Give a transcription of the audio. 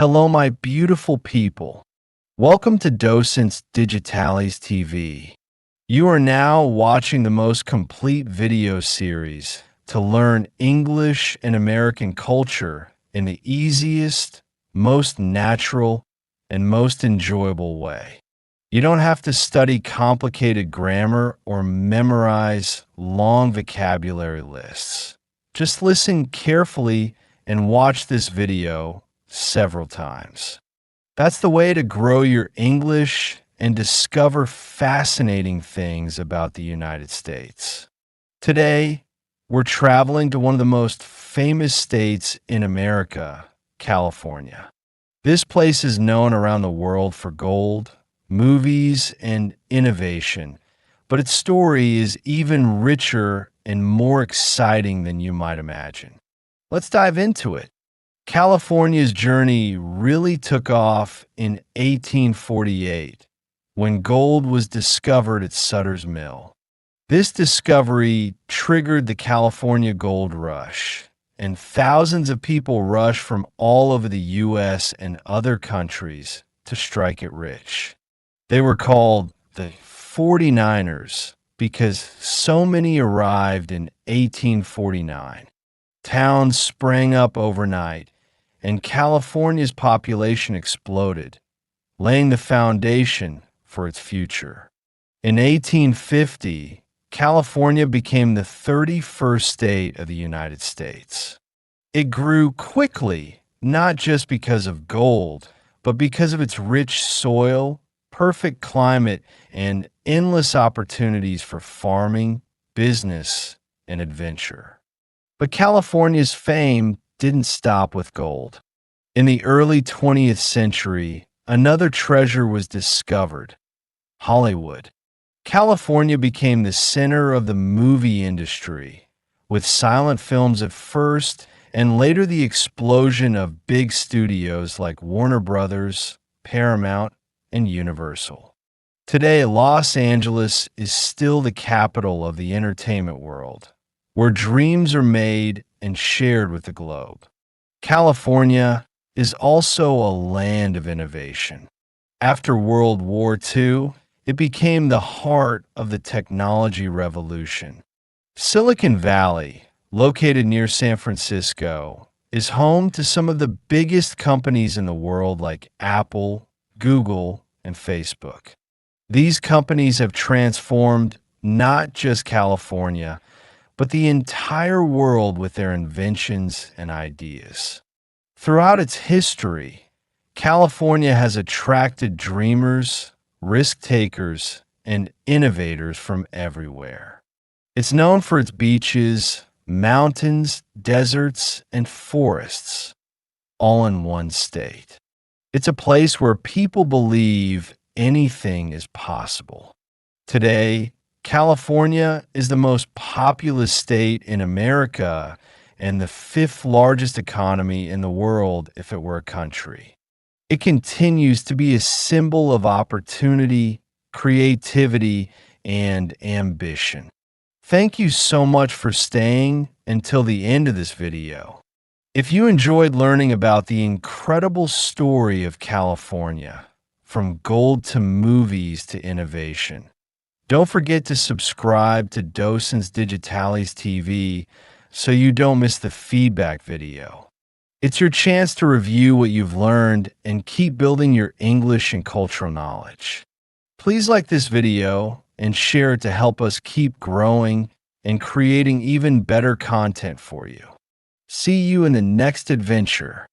Hello, my beautiful people. Welcome to Docentes DigitalesTV. You are now watching the most complete video series to learn English and American culture in the easiest, most natural, and most enjoyable way. You don't have to study complicated grammar or memorize long vocabulary lists. Just listen carefully and watch this video several times. That's the way to grow your English and discover fascinating things about the United States. Today, we're traveling to one of the most famous states in America, California. This place is known around the world for gold, movies, and innovation, but its story is even richer and more exciting than you might imagine. Let's dive into it. California's journey really took off in 1848, when gold was discovered at Sutter's Mill. This discovery triggered the California Gold Rush, and thousands of people rushed from all over the U.S. and other countries to strike it rich. They were called the 49ers because so many arrived in 1849. Towns sprang up overnight, and California's population exploded, laying the foundation for its future. In 1850, California became the 31st state of the United States. It grew quickly, not just because of gold, but because of its rich soil, perfect climate, and endless opportunities for farming, business, and adventure. But California's fame didn't stop with gold. In the early 20th century, another treasure was discovered: Hollywood. California became the center of the movie industry, with silent films at first and later the explosion of big studios like Warner Brothers, Paramount, and Universal. Today, Los Angeles is still the capital of the entertainment world, where dreams are made and shared with the globe. California is also a land of innovation. After World War II, it became the heart of the technology revolution. Silicon Valley, located near San Francisco, is home to some of the biggest companies in the world like Apple, Google, and Facebook. These companies have transformed not just California, but the entire world with their inventions and ideas. Throughout its history, California has attracted dreamers, risk-takers, and innovators from everywhere. It's known for its beaches, mountains, deserts, and forests, all in one state. It's a place where people believe anything is possible. Today, California is the most populous state in America and the fifth largest economy in the world if it were a country. It continues to be a symbol of opportunity, creativity, and ambition. Thank you so much for staying until the end of this video. If you enjoyed learning about the incredible story of California, from gold to movies to innovation, don't forget to subscribe to Docentes DigitalesTV so you don't miss the feedback video. It's your chance to review what you've learned and keep building your English and cultural knowledge. Please like this video and share it to help us keep growing and creating even better content for you. See you in the next adventure.